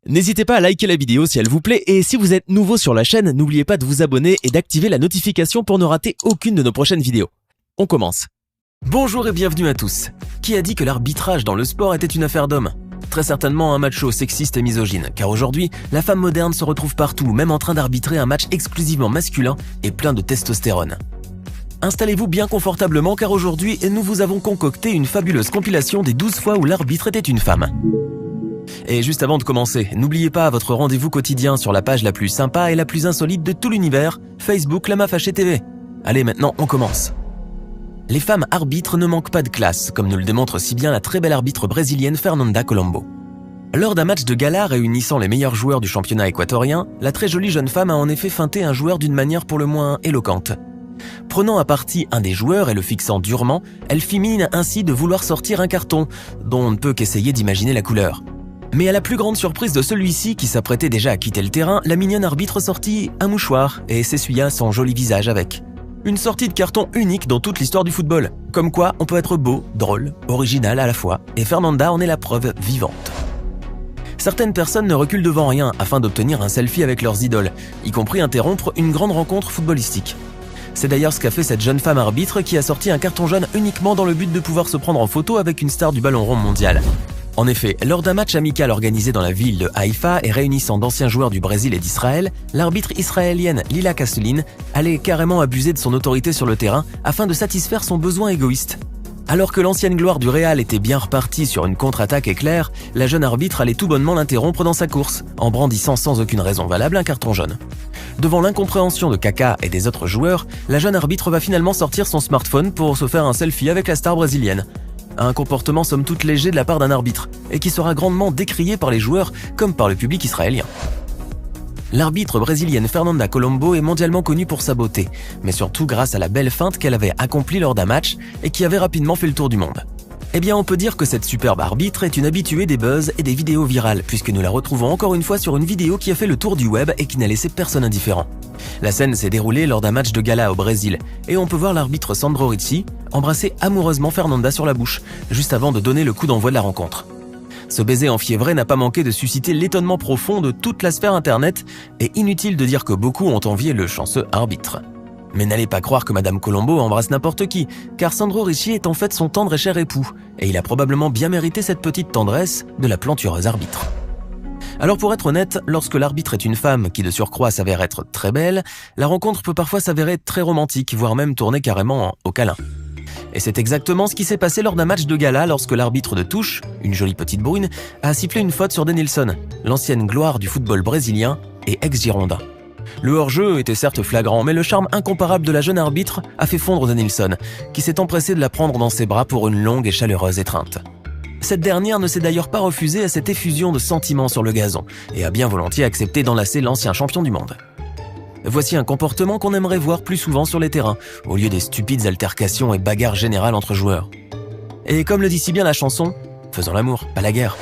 N'hésitez pas à liker la vidéo si elle vous plaît et si vous êtes nouveau sur la chaîne, n'oubliez pas de vous abonner et d'activer la notification pour ne rater aucune de nos prochaines vidéos. On commence. Bonjour et bienvenue à tous. Qui a dit que l'arbitrage dans le sport était une affaire d'hommes ? Très certainement un macho sexiste et misogyne, car aujourd'hui, la femme moderne se retrouve partout, même en train d'arbitrer un match exclusivement masculin et plein de testostérone. Installez-vous bien confortablement car aujourd'hui, nous vous avons concocté une fabuleuse compilation des 12 fois où l'arbitre était une femme. Et juste avant de commencer, n'oubliez pas votre rendez-vous quotidien sur la page la plus sympa et la plus insolite de tout l'univers, Facebook La Mafachée TV. Allez, maintenant on commence. Les femmes arbitres ne manquent pas de classe, comme nous le démontre si bien la très belle arbitre brésilienne Fernanda Colombo. Lors d'un match de gala réunissant les meilleurs joueurs du championnat équatorien, la très jolie jeune femme a en effet feinté un joueur d'une manière pour le moins éloquente. Prenant à partie un des joueurs et le fixant durement, elle fit mine ainsi de vouloir sortir un carton, dont on ne peut qu'essayer d'imaginer la couleur. Mais à la plus grande surprise de celui-ci, qui s'apprêtait déjà à quitter le terrain, la mignonne arbitre sortit un mouchoir et s'essuya son joli visage avec. Une sortie de carton unique dans toute l'histoire du football. Comme quoi, on peut être beau, drôle, original à la fois, et Fernanda en est la preuve vivante. Certaines personnes ne reculent devant rien afin d'obtenir un selfie avec leurs idoles, y compris interrompre une grande rencontre footballistique. C'est d'ailleurs ce qu'a fait cette jeune femme arbitre qui a sorti un carton jaune uniquement dans le but de pouvoir se prendre en photo avec une star du ballon rond mondial. En effet, lors d'un match amical organisé dans la ville de Haïfa et réunissant d'anciens joueurs du Brésil et d'Israël, l'arbitre israélienne Lila Kasselin allait carrément abuser de son autorité sur le terrain afin de satisfaire son besoin égoïste. Alors que l'ancienne gloire du Real était bien repartie sur une contre-attaque éclair, la jeune arbitre allait tout bonnement l'interrompre dans sa course, en brandissant sans aucune raison valable un carton jaune. Devant l'incompréhension de Kaka et des autres joueurs, la jeune arbitre va finalement sortir son smartphone pour se faire un selfie avec la star brésilienne. Un comportement somme toute léger de la part d'un arbitre, et qui sera grandement décrié par les joueurs comme par le public israélien. L'arbitre brésilienne Fernanda Colombo est mondialement connue pour sa beauté, mais surtout grâce à la belle feinte qu'elle avait accomplie lors d'un match et qui avait rapidement fait le tour du monde. Eh bien, on peut dire que cette superbe arbitre est une habituée des buzz et des vidéos virales, puisque nous la retrouvons encore une fois sur une vidéo qui a fait le tour du web et qui n'a laissé personne indifférent. La scène s'est déroulée lors d'un match de gala au Brésil, et on peut voir l'arbitre Sandro Ricci embrasser amoureusement Fernanda sur la bouche, juste avant de donner le coup d'envoi de la rencontre. Ce baiser enfiévré n'a pas manqué de susciter l'étonnement profond de toute la sphère internet, et inutile de dire que beaucoup ont envié le chanceux arbitre. Mais n'allez pas croire que Madame Colombo embrasse n'importe qui, car Sandro Ricci est en fait son tendre et cher époux, et il a probablement bien mérité cette petite tendresse de la plantureuse arbitre. Alors pour être honnête, lorsque l'arbitre est une femme qui de surcroît s'avère être très belle, la rencontre peut parfois s'avérer très romantique, voire même tourner carrément au câlin. Et c'est exactement ce qui s'est passé lors d'un match de gala lorsque l'arbitre de touche, une jolie petite brune, a sifflé une faute sur Denilson, l'ancienne gloire du football brésilien et ex-girondin. Le hors-jeu était certes flagrant, mais le charme incomparable de la jeune arbitre a fait fondre Denilson, qui s'est empressé de la prendre dans ses bras pour une longue et chaleureuse étreinte. Cette dernière ne s'est d'ailleurs pas refusée à cette effusion de sentiments sur le gazon, et a bien volontiers accepté d'enlacer l'ancien champion du monde. Voici un comportement qu'on aimerait voir plus souvent sur les terrains, au lieu des stupides altercations et bagarres générales entre joueurs. Et comme le dit si bien la chanson, faisons l'amour, pas la guerre.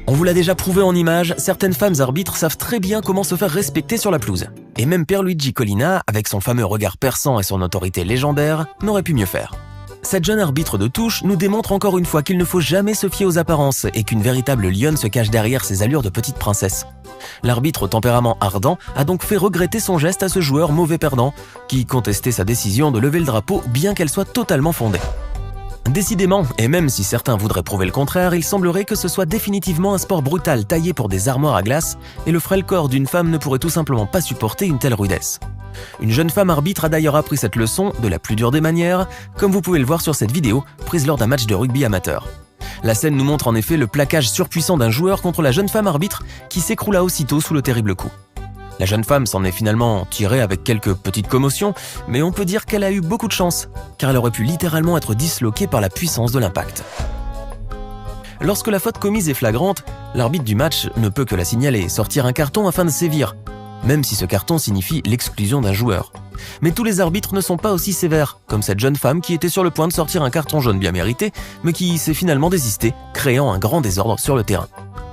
On vous l'a déjà prouvé en images, certaines femmes arbitres savent très bien comment se faire respecter sur la pelouse. Et même Pierluigi Collina, avec son fameux regard perçant et son autorité légendaire, n'aurait pu mieux faire. Cette jeune arbitre de touche nous démontre encore une fois qu'il ne faut jamais se fier aux apparences et qu'une véritable lionne se cache derrière ses allures de petite princesse. L'arbitre au tempérament ardent a donc fait regretter son geste à ce joueur mauvais perdant, qui contestait sa décision de lever le drapeau bien qu'elle soit totalement fondée. Décidément, et même si certains voudraient prouver le contraire, il semblerait que ce soit définitivement un sport brutal taillé pour des armoires à glace, et le frêle corps d'une femme ne pourrait tout simplement pas supporter une telle rudesse. Une jeune femme arbitre a d'ailleurs appris cette leçon de la plus dure des manières, comme vous pouvez le voir sur cette vidéo, prise lors d'un match de rugby amateur. La scène nous montre en effet le plaquage surpuissant d'un joueur contre la jeune femme arbitre qui s'écroula aussitôt sous le terrible coup. La jeune femme s'en est finalement tirée avec quelques petites commotions, mais on peut dire qu'elle a eu beaucoup de chance, car elle aurait pu littéralement être disloquée par la puissance de l'impact. Lorsque la faute commise est flagrante, l'arbitre du match ne peut que la signaler et sortir un carton afin de sévir, même si ce carton signifie l'exclusion d'un joueur. Mais tous les arbitres ne sont pas aussi sévères, comme cette jeune femme qui était sur le point de sortir un carton jaune bien mérité, mais qui s'est finalement désisté, créant un grand désordre sur le terrain.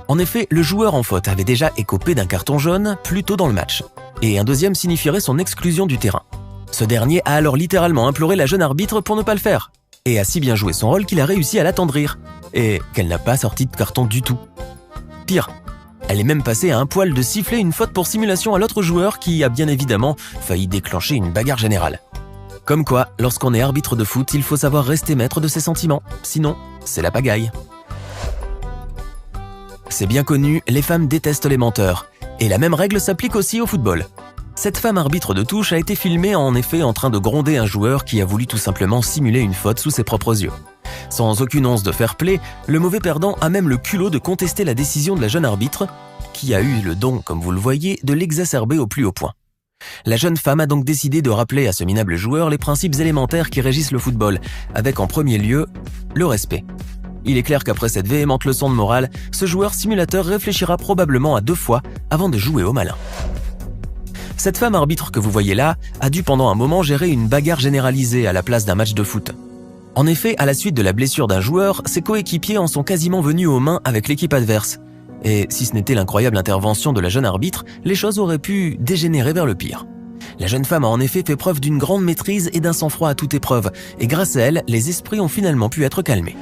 En effet, le joueur en faute avait déjà écopé d'un carton jaune plus tôt dans le match, et un deuxième signifierait son exclusion du terrain. Ce dernier a alors littéralement imploré la jeune arbitre pour ne pas le faire, et a si bien joué son rôle qu'il a réussi à l'attendrir, et qu'elle n'a pas sorti de carton du tout. Pire, Elle est même passée à un poil de siffler une faute pour simulation à l'autre joueur qui a bien évidemment failli déclencher une bagarre générale. Comme quoi, lorsqu'on est arbitre de foot, il faut savoir rester maître de ses sentiments, sinon c'est la pagaille. C'est bien connu, les femmes détestent les menteurs. Et la même règle s'applique aussi au football. Cette femme arbitre de touche a été filmée en effet en train de gronder un joueur qui a voulu tout simplement simuler une faute sous ses propres yeux. Sans aucune once de fair play, le mauvais perdant a même le culot de contester la décision de la jeune arbitre, qui a eu le don, comme vous le voyez, de l'exacerber au plus haut point. La jeune femme a donc décidé de rappeler à ce minable joueur les principes élémentaires qui régissent le football, avec en premier lieu, le respect. Il est clair qu'après cette véhémente leçon de morale, ce joueur simulateur réfléchira probablement à 2 fois avant de jouer au malin. Cette femme arbitre que vous voyez là a dû pendant un moment gérer une bagarre généralisée à la place d'un match de foot. En effet, à la suite de la blessure d'un joueur, ses coéquipiers en sont quasiment venus aux mains avec l'équipe adverse. Et si ce n'était l'incroyable intervention de la jeune arbitre, les choses auraient pu dégénérer vers le pire. La jeune femme a en effet fait preuve d'une grande maîtrise et d'un sang-froid à toute épreuve, et grâce à elle, les esprits ont finalement pu être calmés.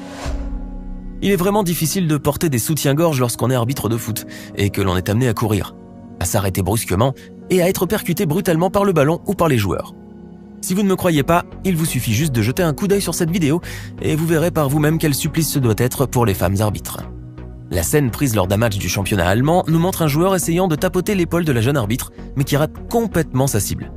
Il est vraiment difficile de porter des soutiens-gorge lorsqu'on est arbitre de foot et que l'on est amené à courir, à s'arrêter brusquement et à être percuté brutalement par le ballon ou par les joueurs. Si vous ne me croyez pas, il vous suffit juste de jeter un coup d'œil sur cette vidéo et vous verrez par vous-même quel supplice ce doit être pour les femmes arbitres. La scène prise lors d'un match du championnat allemand nous montre un joueur essayant de tapoter l'épaule de la jeune arbitre, mais qui rate complètement sa cible.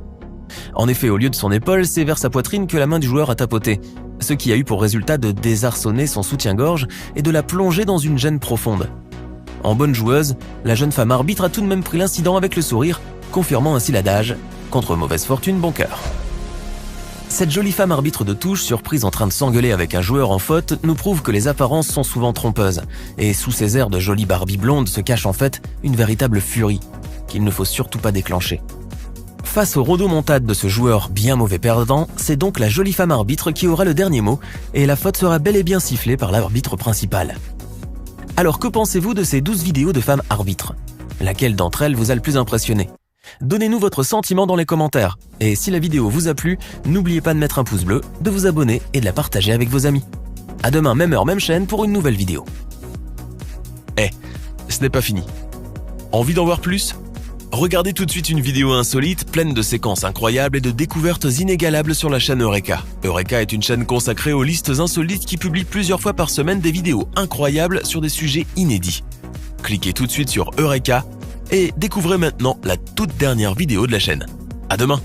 En effet, au lieu de son épaule, c'est vers sa poitrine que la main du joueur a tapoté, ce qui a eu pour résultat de désarçonner son soutien-gorge et de la plonger dans une gêne profonde. En bonne joueuse, la jeune femme arbitre a tout de même pris l'incident avec le sourire, confirmant ainsi l'adage « contre mauvaise fortune, bon cœur ». Cette jolie femme arbitre de touche, surprise en train de s'engueuler avec un joueur en faute, nous prouve que les apparences sont souvent trompeuses, et sous ces airs de jolie Barbie blonde se cache en fait une véritable furie, qu'il ne faut surtout pas déclencher. Face aux rodomontades de ce joueur bien mauvais perdant, c'est donc la jolie femme arbitre qui aura le dernier mot, et la faute sera bel et bien sifflée par l'arbitre principal. Alors que pensez-vous de ces 12 vidéos de femmes arbitres? Laquelle d'entre elles vous a le plus impressionné? Donnez-nous votre sentiment dans les commentaires. Et si la vidéo vous a plu, n'oubliez pas de mettre un pouce bleu, de vous abonner et de la partager avec vos amis. À demain, même heure, même chaîne pour une nouvelle vidéo. Ce n'est pas fini. Envie d'en voir plus? Regardez tout de suite une vidéo insolite, pleine de séquences incroyables et de découvertes inégalables sur la chaîne Eureka. Eureka est une chaîne consacrée aux listes insolites qui publie plusieurs fois par semaine des vidéos incroyables sur des sujets inédits. Cliquez tout de suite sur Eureka et découvrez maintenant la toute dernière vidéo de la chaîne. À demain!